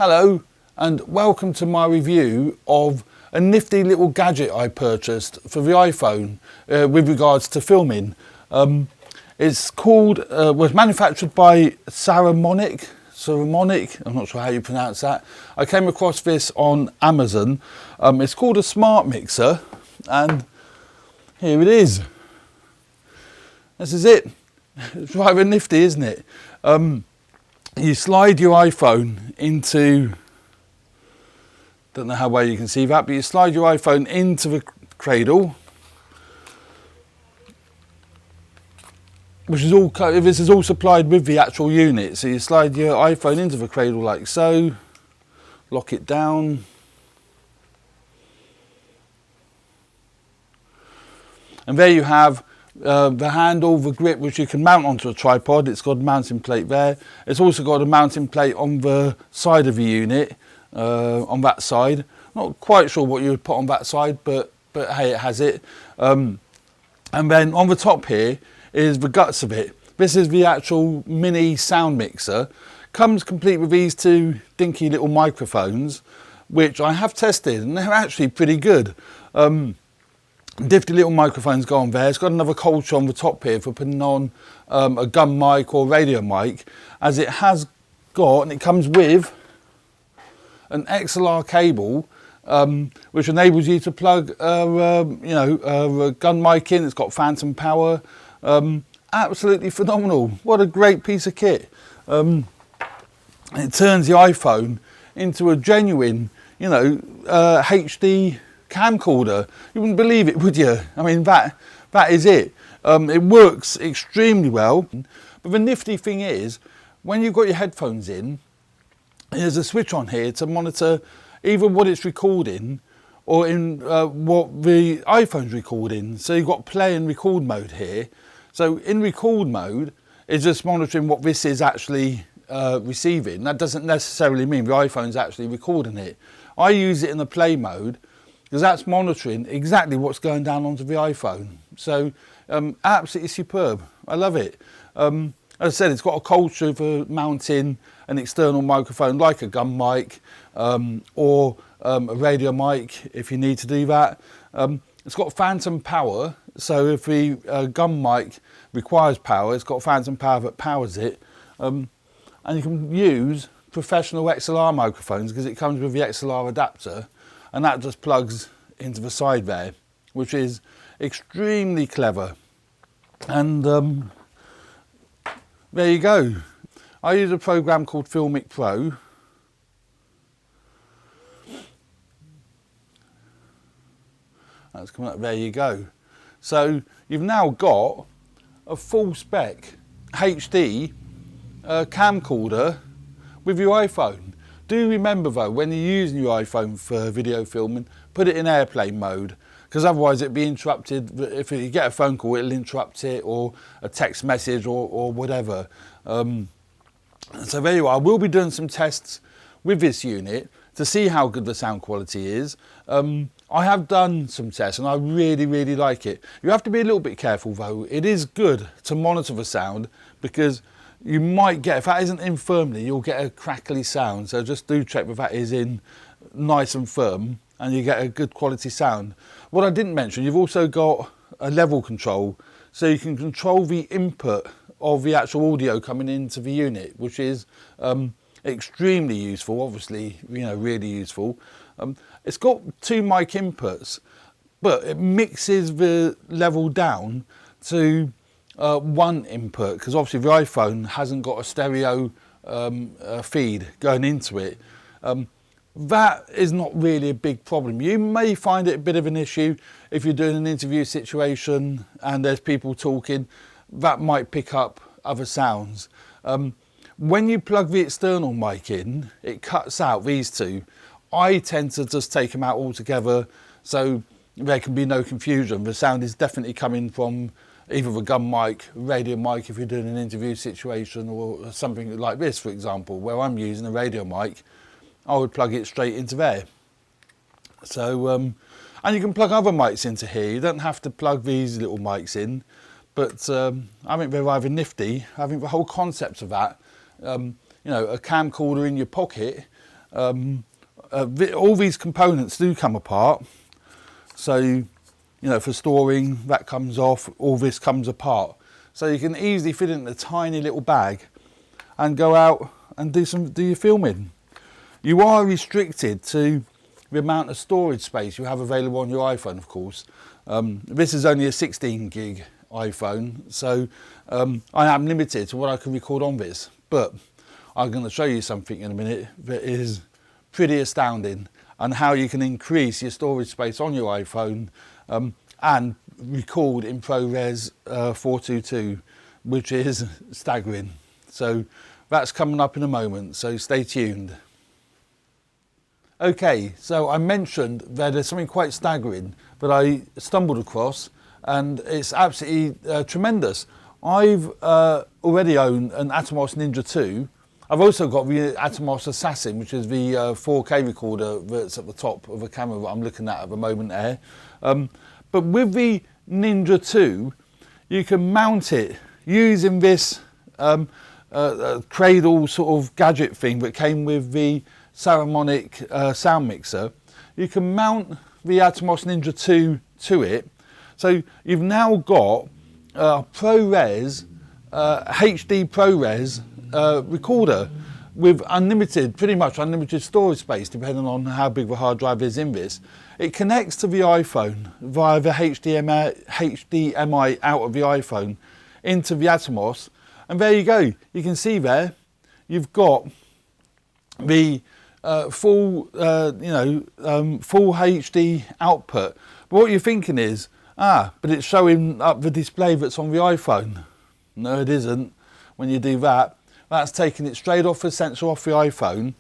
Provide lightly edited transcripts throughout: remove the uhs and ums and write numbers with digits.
Hello and welcome to my review of a nifty little gadget I purchased for the iPhone with regards to filming. It's called, was manufactured by Saramonic, I'm not sure how you pronounce that. I came across this on Amazon. It's called a SmartMixer and here it is. This is it. It's rather nifty, isn't it? You slide your iPhone into, don't know how well you can see that, but you slide your iPhone into the cradle, which is all, this is all supplied with the actual unit. So you slide your iPhone into the cradle like so, lock it down, and there you have the handle, the grip, which you can mount onto a tripod. It's got a mounting plate there. It's also got a mounting plate on the side of the unit, on that side. Not quite sure what you would put on that side, but hey, it has it. And then on the top here is the guts of it. This is the actual mini sound mixer. Comes complete with these two dinky little microphones, which I have tested, and they're actually pretty good. Nifty little microphones go on there. It's got another culture on the top here for putting on a gun mic or radio mic, as it has got, and it comes with an Xlr cable, which enables you to plug a gun mic in. It's got phantom power. Absolutely phenomenal. What a great piece of kit. It turns the iPhone into a genuine, HD camcorder. You wouldn't believe it, would you? I mean, that is it. It works extremely well. But the nifty thing is, when you've got your headphones in, there's a switch on here to monitor either what it's recording or in what the iPhone's recording. So you've got play and record mode here. So in record mode, it's just monitoring what this is actually receiving. That doesn't necessarily mean the iPhone's actually recording it. I use it in the play mode, because that's monitoring exactly what's going down onto the iPhone. So absolutely superb. I love it. As I said, it's got a culture for mounting an external microphone like a gun mic or a radio mic if you need to do that. It's got phantom power, so if the gun mic requires power, it's got phantom power that powers it. And you can use professional XLR microphones because it comes with the Xlr Adapter, and that just plugs into the side there, which is extremely clever. And there you go. I use a program called Filmic Pro. That's coming up, there you go. So you've now got a full spec HD camcorder with your iPhone. Do remember though, when you're using your iPhone for video filming, put it in airplane mode, because otherwise it'd be interrupted. If you get a phone call, it'll interrupt it, or a text message or whatever. So there you are. We'll be doing some tests with this unit to see how good the sound quality is. I have done some tests and I really like it. You have to be a little bit careful though. It is good to monitor the sound, because you might get, if that isn't in firmly, you'll get a crackly sound. So just do check if that is in nice and firm, and you get a good quality sound. What I didn't mention, you've also got a level control, so you can control the input of the actual audio coming into the unit, which is extremely useful, obviously, really useful. It's got two mic inputs, but it mixes the level down to one input, because obviously the iPhone hasn't got a stereo feed going into it. That is not really a big problem. You may find it a bit of an issue if you're doing an interview situation and there's people talking. That might pick up other sounds. When you plug the external mic in, it cuts out these two. I tend to just take them out altogether, so there can be no confusion. The sound is definitely coming from either a gun mic, radio mic if you're doing an interview situation, or something like this, for example, where I'm using a radio mic. I would plug it straight into there. So, and you can plug other mics into here. You don't have to plug these little mics in, but I think they're rather nifty. I think the whole concept of that, a camcorder in your pocket, all these components do come apart. So, you know, for storing, that comes off, all this comes apart. So you can easily fit it in a tiny little bag and go out and do your filming. You are restricted to the amount of storage space you have available on your iPhone, of course. This is only a 16 gig iPhone, so I am limited to what I can record on this. But I'm going to show you something in a minute that is pretty astounding, and how you can increase your storage space on your iPhone and record in ProRes 422, which is staggering. So that's coming up in a moment, so stay tuned. Okay, so I mentioned that there's something quite staggering that I stumbled across, and it's absolutely tremendous. I've already owned an Atomos Ninja 2. I've also got the Atomos Assassin, which is the 4K recorder that's at the top of the camera that I'm looking at the moment there. But with the Ninja 2, you can mount it using this cradle sort of gadget thing that came with the Saramonic SmartMixer. You can mount the Atomos Ninja 2 to it. So you've now got ProRes, HD ProRes recorder with pretty much unlimited storage space, depending on how big the hard drive is in this. It connects to the iPhone via the HDMI out of the iPhone into the Atomos, and there you go. You can see there you've got the full HD output. But what you're thinking is, but it's showing up the display that's on the iPhone. No, it isn't. When you do that, that's taking it straight off the sensor off the iPhone,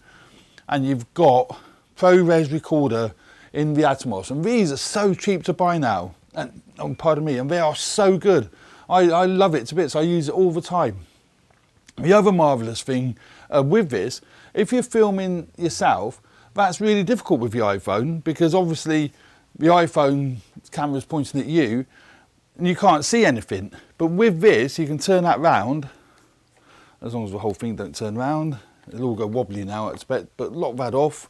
and you've got ProRes recorder in the Atomos. And these are so cheap to buy now, and pardon me, and they are so good. I love it to bits. I use it all the time. The other marvellous thing with this, if you're filming yourself, that's really difficult with the iPhone, because obviously the iPhone camera is pointing at you and you can't see anything. But with this, you can turn that round, as long as the whole thing don't turn round. It'll all go wobbly now, I expect, but lock that off.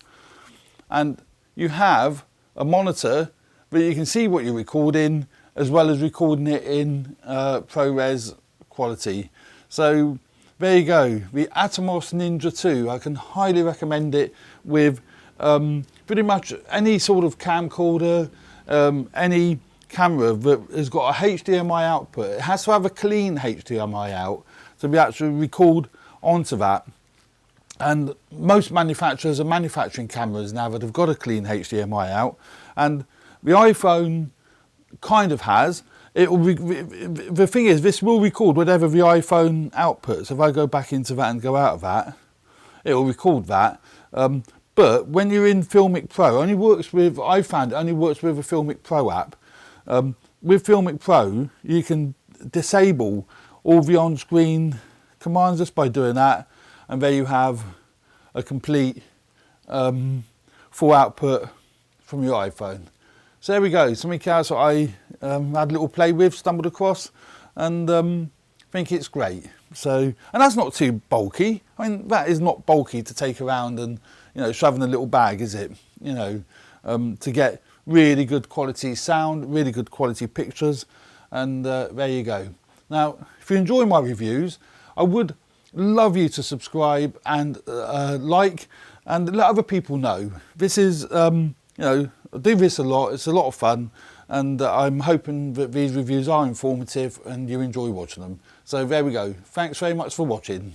And you have a monitor that you can see what you're recording, as well as recording it in ProRes quality. So there you go, the Atomos Ninja 2. I can highly recommend it with pretty much any sort of camcorder, any camera that has got a HDMI output. It has to have a clean HDMI out to be able to record onto that. And most manufacturers are manufacturing cameras now that have got a clean HDMI out, and the iPhone kind of has. The thing is, this will record whatever the iPhone outputs. If I go back into that and go out of that, it will record that. But when you're in Filmic Pro, I found it only works with a Filmic Pro app. With Filmic Pro, you can disable all the on-screen commands just by doing that, and there you have a complete full output from your iPhone. So there we go, something else that I had a little play with, stumbled across, and think it's great. So, and that's not too bulky. I mean, that is not bulky to take around and, you know, shove in a little bag, is it? You know, to get really good quality sound, really good quality pictures, and there you go. Now, if you enjoy my reviews, I would love you to subscribe and like, and let other people know. This is, you know, I do this a lot. It's a lot of fun, and I'm hoping that these reviews are informative and you enjoy watching them. So there we go. Thanks very much for watching.